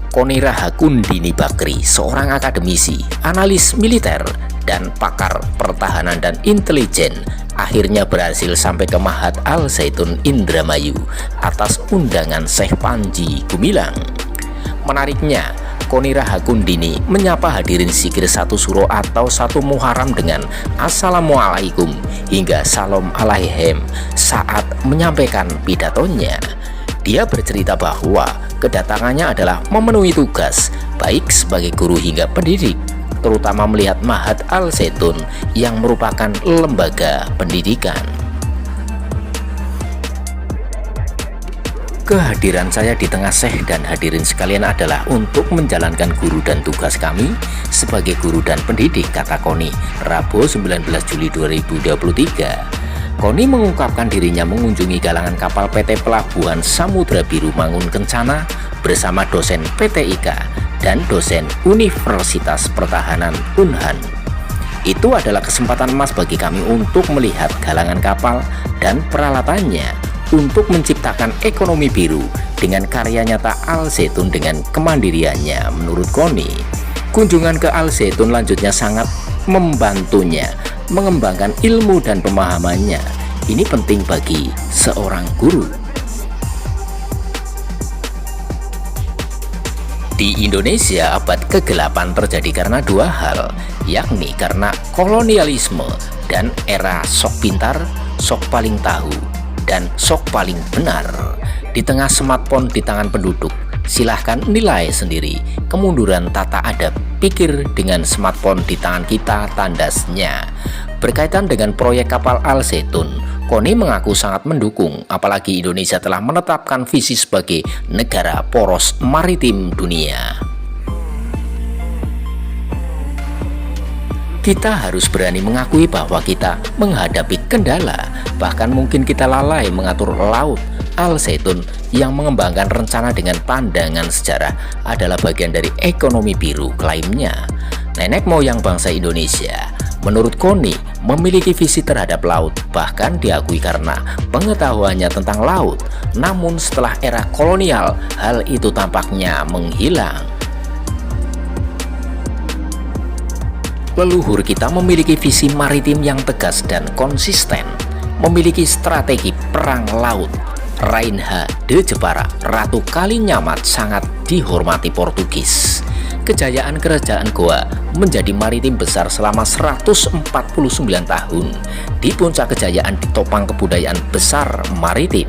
Kony Rahakundini Bakri, seorang akademisi, analis militer, dan pakar pertahanan dan intelijen, akhirnya berhasil sampai ke Mahat Al Zaitun Indramayu atas undangan Syekh Panji Gumilang. Menariknya, Kony Rahakundini menyapa hadirin zikir satu suro atau satu Muharram dengan Assalamualaikum hingga Salam Alaihim saat menyampaikan pidatonya. Dia bercerita bahwa kedatangannya adalah memenuhi tugas baik sebagai guru hingga pendidik, terutama melihat Mahat Al Zaitun yang merupakan lembaga pendidikan. Kehadiran saya di tengah Syekh dan hadirin sekalian adalah untuk menjalankan guru dan tugas kami sebagai guru dan pendidik, kata Kony, Rabu 19 Juli 2023. Kony mengungkapkan dirinya mengunjungi galangan kapal PT Pelabuhan Samudra Biru Mangun Kencana bersama dosen PT IKA dan dosen Universitas Pertahanan Unhan. Itu adalah kesempatan emas bagi kami untuk melihat galangan kapal dan peralatannya untuk menciptakan ekonomi biru dengan karya nyata Al Zaitun dengan kemandiriannya, menurut Kony. Kunjungan ke Al Zaitun lanjutnya sangat membantunya mengembangkan ilmu dan pemahamannya. Ini penting bagi seorang guru. Di Indonesia, abad ke-8 terjadi karena dua hal, yakni karena kolonialisme dan era sok pintar, sok paling tahu, dan sok paling benar. Di tengah smartphone di tangan penduduk, silahkan nilai sendiri kemunduran tata adab pikir dengan smartphone di tangan kita tandasnya. Berkaitan dengan proyek kapal Al Zaitun, Kony mengaku sangat mendukung, apalagi Indonesia telah menetapkan visi sebagai negara poros maritim dunia. Kita harus berani mengakui bahwa kita menghadapi kendala, bahkan mungkin kita lalai mengatur laut. Al Zaitun yang mengembangkan rencana dengan pandangan sejarah adalah bagian dari ekonomi biru, klaimnya. Nenek moyang bangsa Indonesia, menurut Kony, memiliki visi terhadap laut, bahkan diakui karena pengetahuannya tentang laut. Namun setelah era kolonial, hal itu tampaknya menghilang. Leluhur kita memiliki visi maritim yang tegas dan konsisten, memiliki strategi perang laut. Rainha de Jepara, Ratu Kalinyamat, sangat dihormati Portugis. Kejayaan kerajaan Goa menjadi maritim besar selama 149 tahun. Di puncak kejayaan ditopang kebudayaan besar maritim.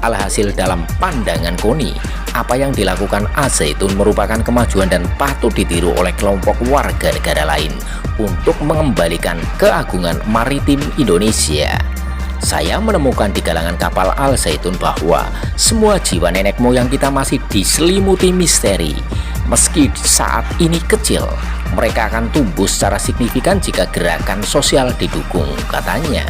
Alhasil, dalam pandangan Kony, apa yang dilakukan Al Zaitun merupakan kemajuan dan patut ditiru oleh kelompok warga negara lain untuk mengembalikan keagungan maritim Indonesia. Saya menemukan di galangan kapal Al Zaitun bahwa semua jiwa nenek moyang kita masih diselimuti misteri. Meski saat ini kecil, mereka akan tumbuh secara signifikan jika gerakan sosial didukung, katanya.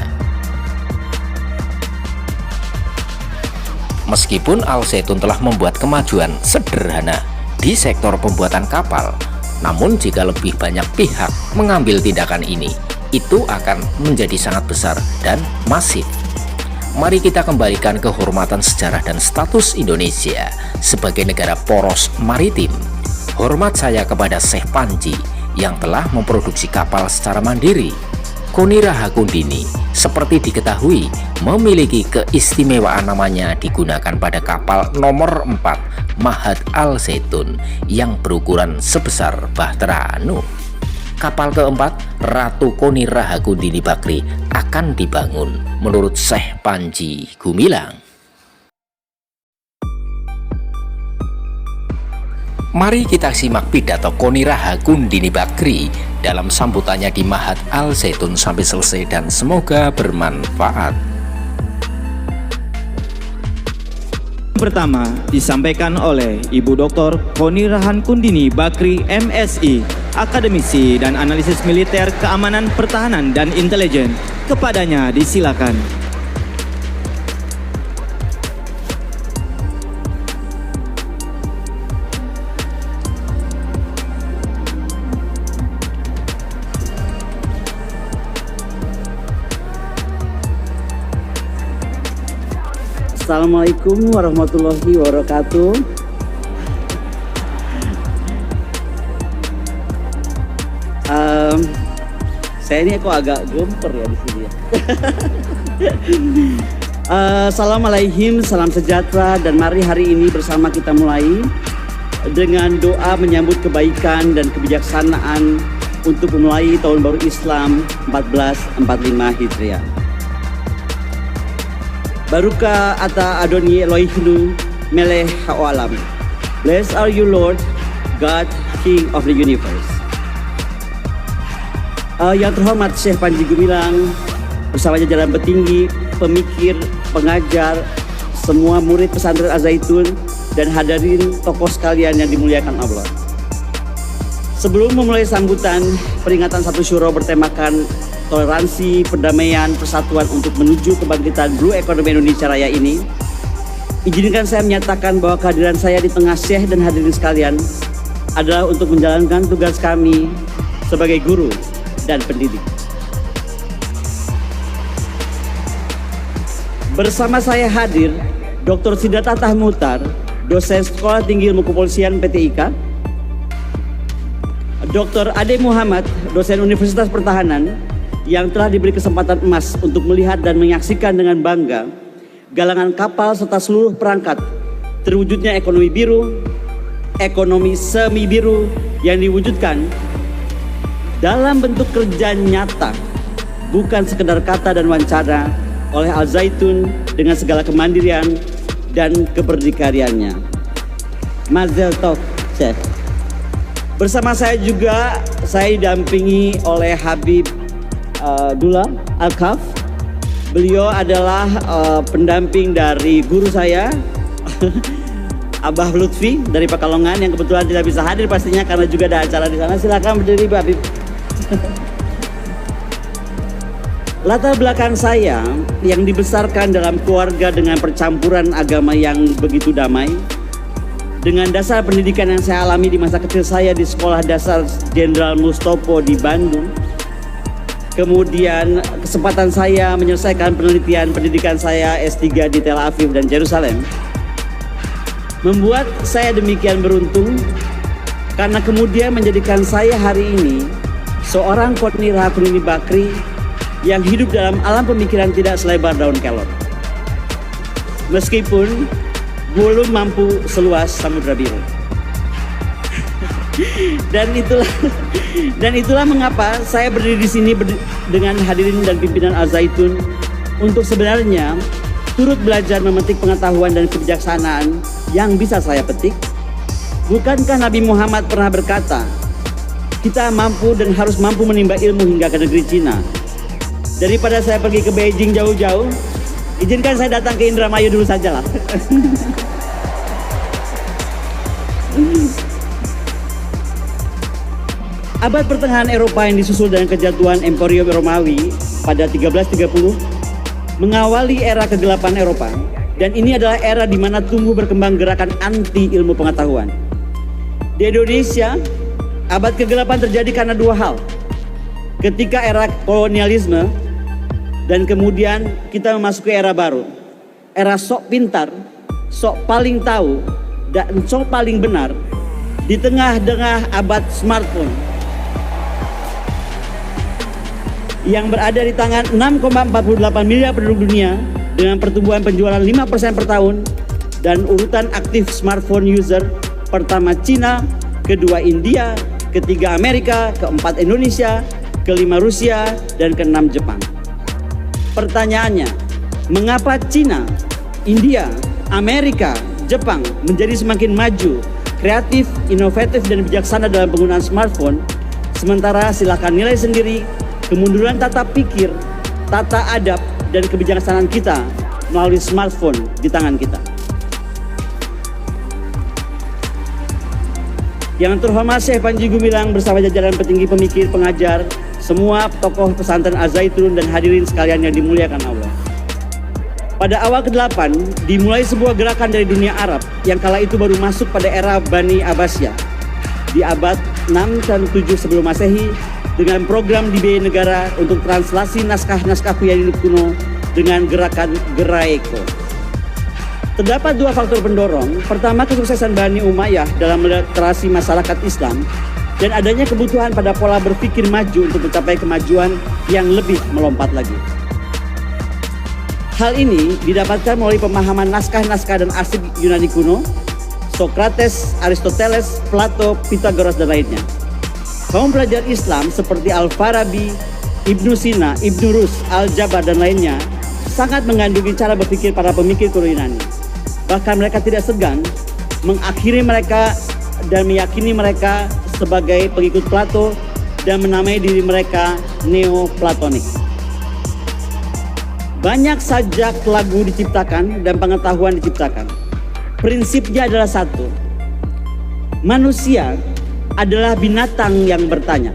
Meskipun Al Zaitun telah membuat kemajuan sederhana di sektor pembuatan kapal, namun jika lebih banyak pihak mengambil tindakan ini, itu akan menjadi sangat besar dan masif. Mari kita kembalikan kehormatan sejarah dan status Indonesia sebagai negara poros maritim. Hormat saya kepada Syekh Panji yang telah memproduksi kapal secara mandiri. Kony Rahakundini, seperti diketahui, memiliki keistimewaan namanya digunakan pada kapal nomor 4 Mahat Al Zaitun yang berukuran sebesar Bahtera Nuh. Kapal keempat, Ratu Kony Rahakundini Bakri, akan dibangun menurut Syekh Panji Gumilang. Mari kita simak pidato Kony Rahakundini Bakri dalam sambutannya di Mahat Al Zaitun sampai selesai dan semoga bermanfaat. Pertama disampaikan oleh Ibu Dr. Kony Rahakundini Bakri, MSI, akademisi dan analisis militer, keamanan, pertahanan, dan intelijen. Kepadanya disilakan. Assalamualaikum warahmatullahi wabarakatuh. Saya ini kok agak gemper ya di sini ya. Assalamualaikum, salam sejahtera, dan mari hari ini bersama kita mulai dengan doa menyambut kebaikan dan kebijaksanaan untuk memulai tahun baru Islam 1445 Hijriah. Baruka ata Adoni Elohinu melech haolam. Blessed are you Lord, God, King of the universe. Yang terhormat Syekh Panji Gumilang bersama jajaran petinggi, pemikir, pengajar, semua murid pesantren Az-Zaitun, dan hadirin tokoh sekalian yang dimuliakan Allah. Sebelum memulai sambutan peringatan 1 Syuro bertemakan toleransi, perdamaian, persatuan untuk menuju kebangkitan Blue Economy Indonesia Raya ini, izinkan saya menyatakan bahwa kehadiran saya di tengah Syekh dan hadirin sekalian adalah untuk menjalankan tugas kami sebagai guru dan pendidik. Bersama saya hadir Dr. Siddhartha Tahmutar, dosen Sekolah Tinggi Ilmu Kepolisian PTIK, Dr. Ade Muhammad, dosen Universitas Pertahanan, yang telah diberi kesempatan emas untuk melihat dan menyaksikan dengan bangga galangan kapal serta seluruh perangkat terwujudnya ekonomi biru, ekonomi semi biru yang diwujudkan dalam bentuk kerja nyata, bukan sekedar kata dan wacana, oleh Az-Zaitun dengan segala kemandirian dan keberdikariannya. Mazel tov, Syekh. Bersama saya juga, saya didampingi oleh Habib Dullah Al-Kaf. Beliau adalah pendamping dari guru saya, Abah Lutfi dari Pekalongan, yang kebetulan tidak bisa hadir pastinya karena juga ada acara di sana. Silakan berdiri, Pak Habib. Latar belakang saya yang dibesarkan dalam keluarga dengan percampuran agama yang begitu damai, dengan dasar pendidikan yang saya alami di masa kecil saya di Sekolah Dasar Jenderal Mustopo di Bandung, kemudian kesempatan saya menyelesaikan penelitian pendidikan saya S3 di Tel Aviv dan Yerusalem, membuat saya demikian beruntung karena kemudian menjadikan saya hari ini seorang Qoni Raha Kundini Bakri yang hidup dalam alam pemikiran tidak selebar daun kelor. Meskipun belum mampu seluas Samudra Biru. Dan itulah mengapa saya berdiri di sini dengan hadirin dan pimpinan Az-Zaitun untuk sebenarnya turut belajar memetik pengetahuan dan kebijaksanaan yang bisa saya petik. Bukankah Nabi Muhammad pernah berkata, kita mampu dan harus mampu menimba ilmu hingga ke negeri Cina. Daripada saya pergi ke Beijing jauh-jauh, izinkan saya datang ke Indramayu dulu sajalah. Abad pertengahan Eropa yang disusul dengan kejatuhan Emporium Romawi pada 1330 mengawali era kegelapan Eropa, dan ini adalah era di mana tumbuh berkembang gerakan anti ilmu pengetahuan. Di Indonesia, abad kegelapan terjadi karena dua hal. Ketika era kolonialisme dan kemudian kita memasuki era baru. Era sok pintar, sok paling tahu, dan sok paling benar di tengah-tengah abad smartphone yang berada di tangan 6,48 miliar penduduk dunia dengan pertumbuhan penjualan 5% per tahun, dan urutan aktif smartphone user pertama Cina, kedua India, ketiga Amerika, keempat Indonesia, kelima Rusia, dan keenam Jepang. Pertanyaannya, mengapa Cina, India, Amerika, Jepang menjadi semakin maju, kreatif, inovatif, dan bijaksana dalam penggunaan smartphone, sementara silakan nilai sendiri kemunduran tata pikir, tata adab, dan kebijaksanaan kita melalui smartphone di tangan kita. Yang terhormat Syekh Panji Gumilang bersama jajaran petinggi, pemikir, pengajar, semua tokoh pesantren Az-Zaitun, dan hadirin sekalian yang dimuliakan Allah. Pada awal ke-8 dimulai sebuah gerakan dari dunia Arab yang kala itu baru masuk pada era Bani Abbasiyah di abad 6 dan 7 sebelum Masehi, dengan program dibiayai negara untuk translasi naskah-naskah Yunani kuno dengan gerakan Geraiko. Terdapat dua faktor pendorong. Pertama, kesuksesan Bani Umayyah dalam meliterasi masyarakat Islam. dan adanya kebutuhan pada pola berpikir maju untuk mencapai kemajuan yang lebih melompat lagi. Hal ini didapatkan melalui pemahaman naskah-naskah dan arsip Yunani kuno, Socrates, Aristoteles, Plato, Pythagoras, dan lainnya. Kaum pelajar Islam seperti Al-Farabi, Ibnu Sina, Ibnu Rus, Al-Jabar, dan lainnya sangat mengandungi cara berpikir para pemikir kuno Yunani. Bahkan mereka tidak segan mengakhiri mereka dan meyakini mereka sebagai pengikut Plato dan menamai diri mereka Neo-Platonik. Banyak sajak lagu diciptakan dan pengetahuan diciptakan. Prinsipnya adalah satu. Manusia adalah binatang yang bertanya.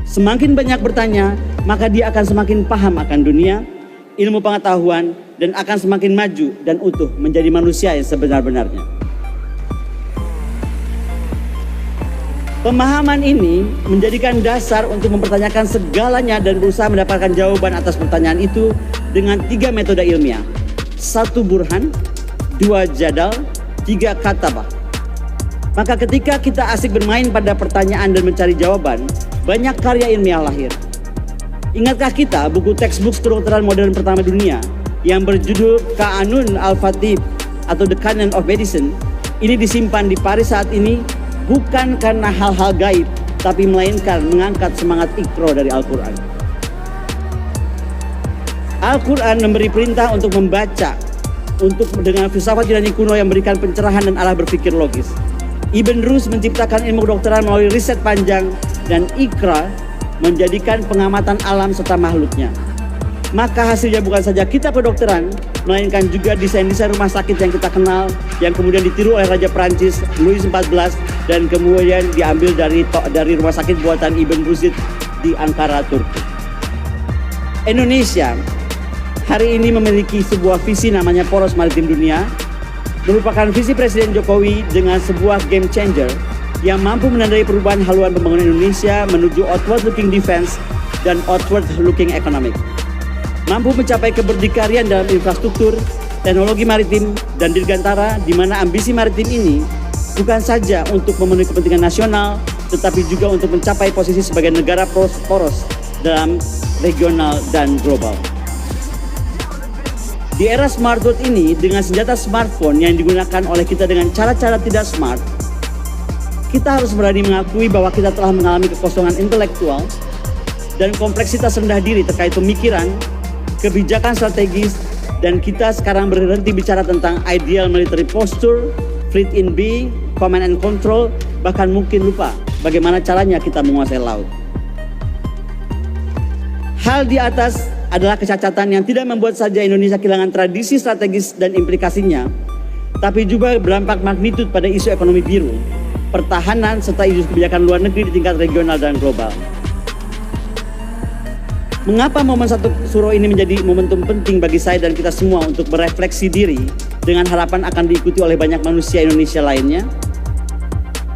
Semakin banyak bertanya, maka dia akan semakin paham akan dunia, ilmu pengetahuan, dan akan semakin maju dan utuh menjadi manusia yang sebenar-benarnya. Pemahaman ini menjadikan dasar untuk mempertanyakan segalanya dan berusaha mendapatkan jawaban atas pertanyaan itu dengan 3 metode ilmiah. 1 burhan, 2 jadal, 3 katabah. Maka ketika kita asik bermain pada pertanyaan dan mencari jawaban, banyak karya ilmiah lahir. Ingatkah kita buku textbook kedokteran modern pertama dunia yang berjudul Qanun al-Fatib atau The Canon of Medicine? Ini disimpan di Paris saat ini bukan karena hal-hal gaib, tapi melainkan mengangkat semangat Iqra dari Al-Quran. Al-Quran memberi perintah untuk membaca, untuk dengan filsafat Yunani kuno yang memberikan pencerahan dan arah berpikir logis. Ibn Rus menciptakan ilmu kedokteran melalui riset panjang, dan Iqra menjadikan pengamatan alam serta makhluknya. Maka hasilnya bukan saja kitab kedokteran, melainkan juga desain-desain rumah sakit yang kita kenal, yang kemudian ditiru oleh Raja Prancis Louis XIV dan kemudian diambil dari rumah sakit buatan Ibn Rushd di Ankara, Turki. Indonesia hari ini memiliki sebuah visi namanya Poros Maritim Dunia, merupakan visi Presiden Jokowi dengan sebuah game changer yang mampu menandai perubahan haluan pembangunan Indonesia menuju outward looking defense dan outward looking economic. Mampu mencapai keberdikarian dalam infrastruktur, teknologi maritim, dan dirgantara, di mana ambisi maritim ini bukan saja untuk memenuhi kepentingan nasional, tetapi juga untuk mencapai posisi sebagai negara poros dalam regional dan global. Di era smartphone ini, dengan senjata smartphone yang digunakan oleh kita dengan cara-cara tidak smart, kita harus berani mengakui bahwa kita telah mengalami kekosongan intelektual dan kompleksitas rendah diri terkait pemikiran, kebijakan strategis, dan kita sekarang berhenti bicara tentang ideal military posture, fleet in being, command and control, bahkan mungkin lupa bagaimana caranya kita menguasai laut. Hal di atas adalah kecacatan yang tidak membuat saja Indonesia kehilangan tradisi strategis dan implikasinya, tapi juga berdampak magnitud pada isu ekonomi biru, pertahanan, serta isu kebijakan luar negeri di tingkat regional dan global. Mengapa momen 1 Suro ini menjadi momentum penting bagi saya dan kita semua untuk berefleksi diri dengan harapan akan diikuti oleh banyak manusia Indonesia lainnya?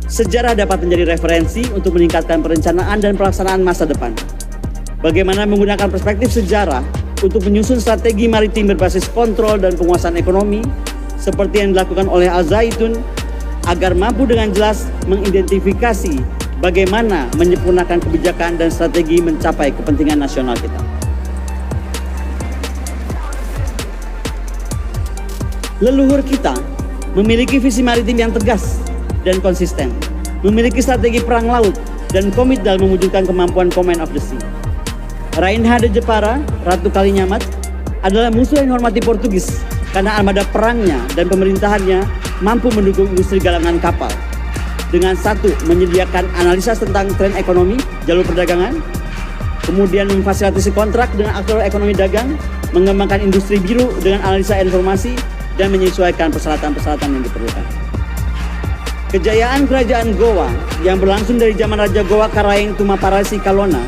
Sejarah dapat menjadi referensi untuk meningkatkan perencanaan dan pelaksanaan masa depan. Bagaimana menggunakan perspektif sejarah untuk menyusun strategi maritim berbasis kontrol dan penguasaan ekonomi seperti yang dilakukan oleh Al-Zaitun agar mampu dengan jelas mengidentifikasi bagaimana menyempurnakan kebijakan dan strategi mencapai kepentingan nasional kita. Leluhur kita memiliki visi maritim yang tegas dan konsisten, memiliki strategi perang laut, dan komit dalam mewujudkan kemampuan command of the sea. Rainha de Jepara, Ratu Kalinyamat, adalah musuh yang dihormati Portugis karena armada perangnya dan pemerintahannya mampu mendukung industri galangan kapal. Dengan 1, menyediakan analisis tentang tren ekonomi, jalur perdagangan, kemudian memfasilitasi kontrak dengan aktor ekonomi dagang, mengembangkan industri biru dengan analisa informasi, dan menyesuaikan persyaratan-persyaratan yang diperlukan. Kejayaan kerajaan Gowa yang berlangsung dari zaman Raja Gowa Karaeng Tumaparasi Kalona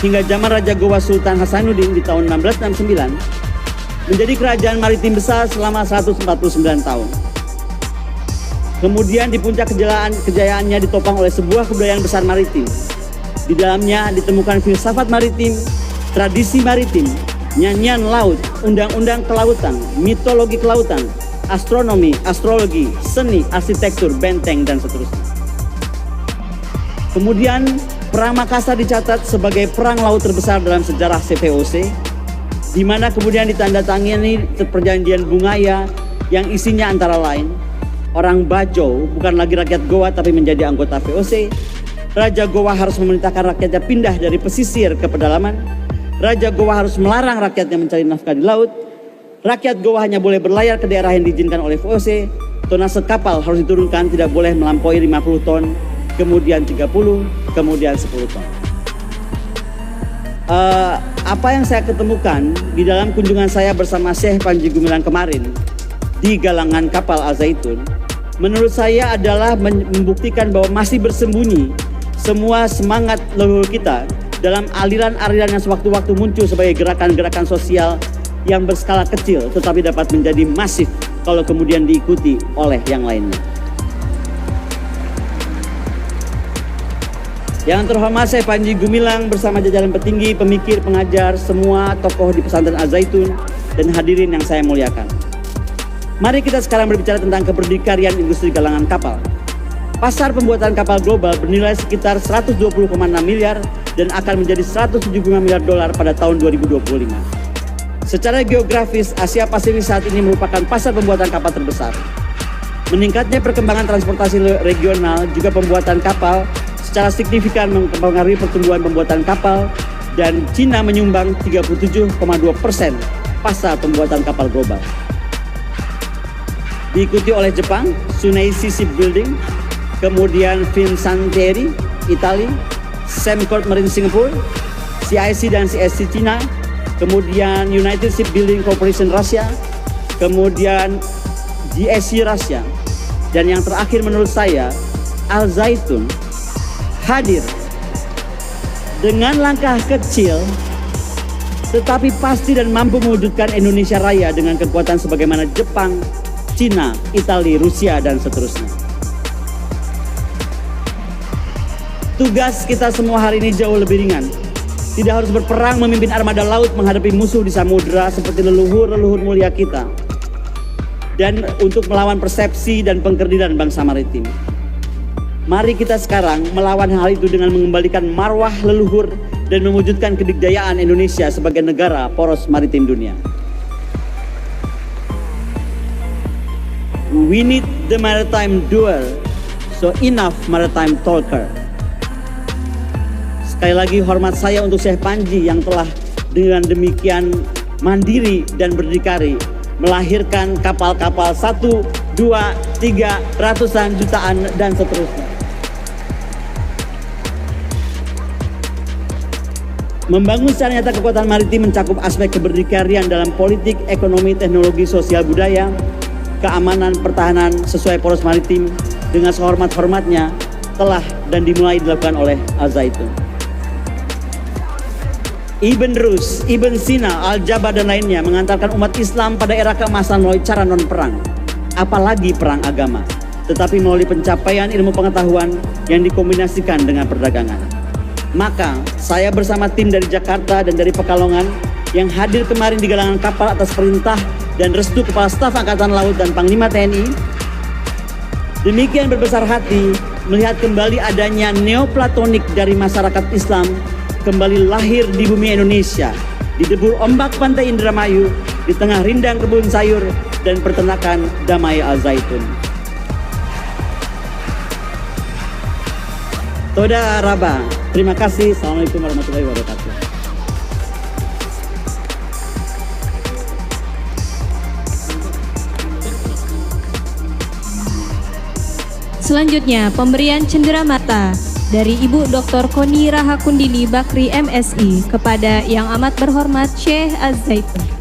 hingga zaman Raja Gowa Sultan Hasanuddin di tahun 1669 menjadi kerajaan maritim besar selama 149 tahun. Kemudian di puncak kejayaannya ditopang oleh sebuah kebudayaan besar maritim. Di dalamnya ditemukan filsafat maritim, tradisi maritim, nyanyian laut, undang-undang kelautan, mitologi kelautan, astronomi, astrologi, seni, arsitektur, benteng, dan seterusnya. Kemudian Perang Makassar dicatat sebagai perang laut terbesar dalam sejarah CPOC, di mana kemudian ditandatangani perjanjian Bungaya yang isinya antara lain orang Bajo bukan lagi rakyat Goa tapi menjadi anggota VOC. Raja Goa harus memerintahkan rakyatnya pindah dari pesisir ke pedalaman. Raja Goa harus melarang rakyatnya mencari nafkah di laut. Rakyat Goa hanya boleh berlayar ke daerah yang diizinkan oleh VOC. Tonase kapal harus diturunkan, tidak boleh melampaui 50 ton, kemudian 30, kemudian 10 ton. Apa yang saya ketemukan di dalam kunjungan saya bersama Syekh Panji Gumilang kemarin di galangan kapal Al Zaitun, menurut saya adalah membuktikan bahwa masih bersembunyi semua semangat leluhur kita dalam aliran-aliran yang sewaktu-waktu muncul sebagai gerakan-gerakan sosial yang berskala kecil tetapi dapat menjadi masif kalau kemudian diikuti oleh yang lainnya. Yang terhormat Syekh Panji Gumilang bersama jajaran petinggi, pemikir, pengajar, semua tokoh di pesantren Al Zaitun dan hadirin yang saya muliakan. Mari kita sekarang berbicara tentang keberdikarian industri galangan kapal. Pasar pembuatan kapal global bernilai sekitar 120,6 miliar dan akan menjadi 175 miliar dolar pada tahun 2025. Secara geografis, Asia Pasifik saat ini merupakan pasar pembuatan kapal terbesar. Meningkatnya perkembangan transportasi regional juga pembuatan kapal secara signifikan mempengaruhi pertumbuhan pembuatan kapal, dan Cina menyumbang 37,2% pasar pembuatan kapal global. Diikuti oleh Jepang, Tsuneshi Shipbuilding, kemudian Fincantieri, Italia, Sembcorp Marine Singapore, CIC dan CSC Cina, kemudian United Shipbuilding Corporation Rusia, kemudian GSC Rusia, dan yang terakhir menurut saya, Al Zaitun hadir dengan langkah kecil tetapi pasti dan mampu mewujudkan Indonesia Raya dengan kekuatan sebagaimana Jepang, Cina, Italia, Rusia, dan seterusnya. Tugas kita semua hari ini jauh lebih ringan. Tidak harus berperang memimpin armada laut menghadapi musuh di samudera seperti leluhur-leluhur mulia kita, dan untuk melawan persepsi dan pengkerdilan bangsa maritim. Mari kita sekarang melawan hal itu dengan mengembalikan marwah leluhur dan mewujudkan kedikdayaan Indonesia sebagai negara poros maritim dunia. We need the maritime doer, so enough maritime talker. Sekali lagi hormat saya untuk Syekh Panji yang telah dengan demikian mandiri dan berdikari melahirkan kapal-kapal 1, 2, 3, ratusan, jutaan, dan seterusnya. Membangun secara nyata kekuatan maritim mencakup aspek keberdikarian dalam politik, ekonomi, teknologi, sosial, budaya, keamanan, pertahanan sesuai poros maritim dengan sehormat-hormatnya telah dan dimulai dilakukan oleh Al Zaitun. Ibn Rus, Ibn Sina, Al-Jabar dan lainnya mengantarkan umat Islam pada era keemasan melalui cara non-perang, apalagi perang agama, tetapi melalui pencapaian ilmu pengetahuan yang dikombinasikan dengan perdagangan. Maka saya bersama tim dari Jakarta dan dari Pekalongan yang hadir kemarin di galangan kapal atas perintah dan restu Kepala Staf Angkatan Laut dan Panglima TNI, demikian berbesar hati melihat kembali adanya neoplatonik dari masyarakat Islam kembali lahir di bumi Indonesia, di debur ombak pantai Indramayu, di tengah rindang kebun sayur dan peternakan damai Al Zaitun. Toda Raba, terima kasih. Assalamualaikum warahmatullahi wabarakatuh. Selanjutnya, pemberian cenderamata dari Ibu Dr. Koni Rahakundini Bakri MSI kepada Yang Amat Berhormat Syekh Az Zaitun.